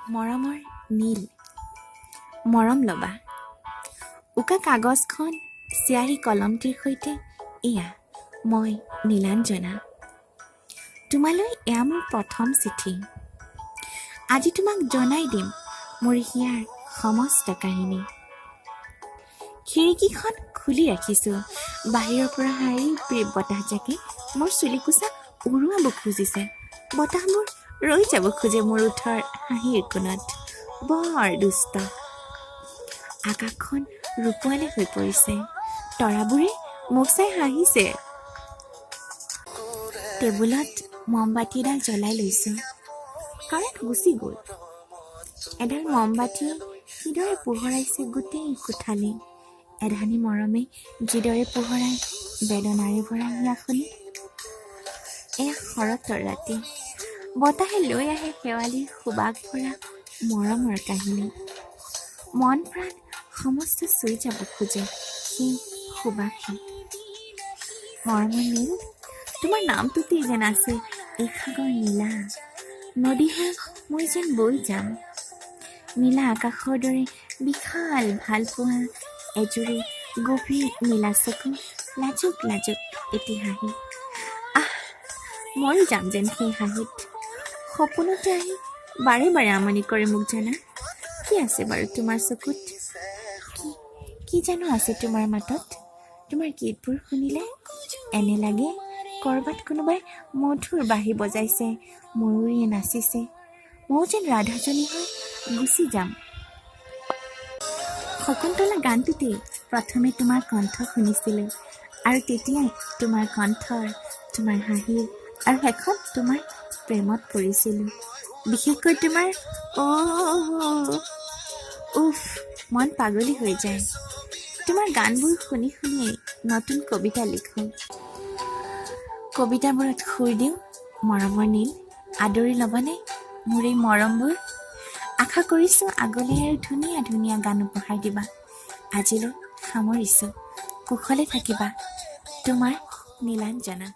মৰমৰ নীল মৰম ল'বা উকা কাগজখন চিয়াহী কলমটিৰ সৈতে এয়া মই নীলাঞ্জনা তোমালৈ এয়া মোৰ প্ৰথম চিঠি আজি তোমাক জনাই দিম মোৰ হিয়াৰ সমস্ত কাহিনী খিৰিকীখন খুলি ৰাখিছোঁ বাহিৰৰ পৰা হাৰি বতাহজাকে মোৰ চুলিকোছা উৰুৱাব খুজিছে বতাহবোৰ ৰৈ যাব খোজে মোৰ ওঠৰ হাঁহিৰ কোণত বৰ দুষ্ট আকাশখন ৰূপোৱালে হৈ পৰিছে তৰাবোৰে মোক চাই হাঁহিছে টেবুলত মমবাতি এডাল জ্বলাই লৈছোঁ কাৰেণ্ট গুচি গ'ল এডাল মমবাতিয়ে কিদৰে পোহৰাইছে গোটেই কোঠালি এধানি মৰমে যিদৰে পোহৰাই বেদনাৰে ভৰা হিয়াখনি এয়া শৰতৰ ৰাতি বতাহে লৈ আহে শেৱালিৰ সুবাস ভৰা মৰমৰ কাহিনী মন প্ৰাণ সমস্ত চুই যাব খোজে সেই সুবাসে মৰমৰ নীল তোমাৰ নামটোতেই যেন আছে এই সাগৰ নীলা নদীহে মই যেন বৈ যাম নীলা আকাশৰ দৰে বিশাল ভাল পোৱা এজুৰি গভীৰ নীলা চকু লাজুক লাজুক এটি হাঁহি মৰি যাম যেন সেই হাঁহিত সপোনতে আহি বাৰে বাৰে আমনি কৰে মোক জানা কি আছে বাৰু তোমাৰ চকুত কি জানো আছে তোমাৰ মাতত তোমাৰ গীতবোৰ শুনিলে এনে লাগে ক'ৰবাত কোনোবাই মধুৰ বাঁহী বজাইছে ময়ূৰীয়ে নাচিছে ময়ো যেন ৰাধাজনী হৈ গুচি যাম শকুন্তলা গানটোতেই প্ৰথমে তোমাৰ কণ্ঠ শুনিছিলোঁ আৰু তেতিয়াই তোমাৰ কণ্ঠৰ তোমাৰ হাঁহিৰ আৰু শেষত তোমাৰ প্ৰেমত পৰিছিলোঁ বিশেষকৈ তোমাৰ উফ মন পাগলী হৈ যায় তোমাৰ গানবোৰ শুনি শুনিয়েই নতুন কবিতা লিখোঁ কবিতাবোৰত সুৰ দিওঁ মৰমৰ নীল আদৰি ল'বনে মোৰ এই মৰমবোৰ আশা কৰিছোঁ আগলৈ আৰু ধুনীয়া ধুনীয়া গান উপহাৰ দিবা আজিলৈ সামৰিছোঁ কুশলে থাকিবা তোমাৰ নীলাঞ্জনা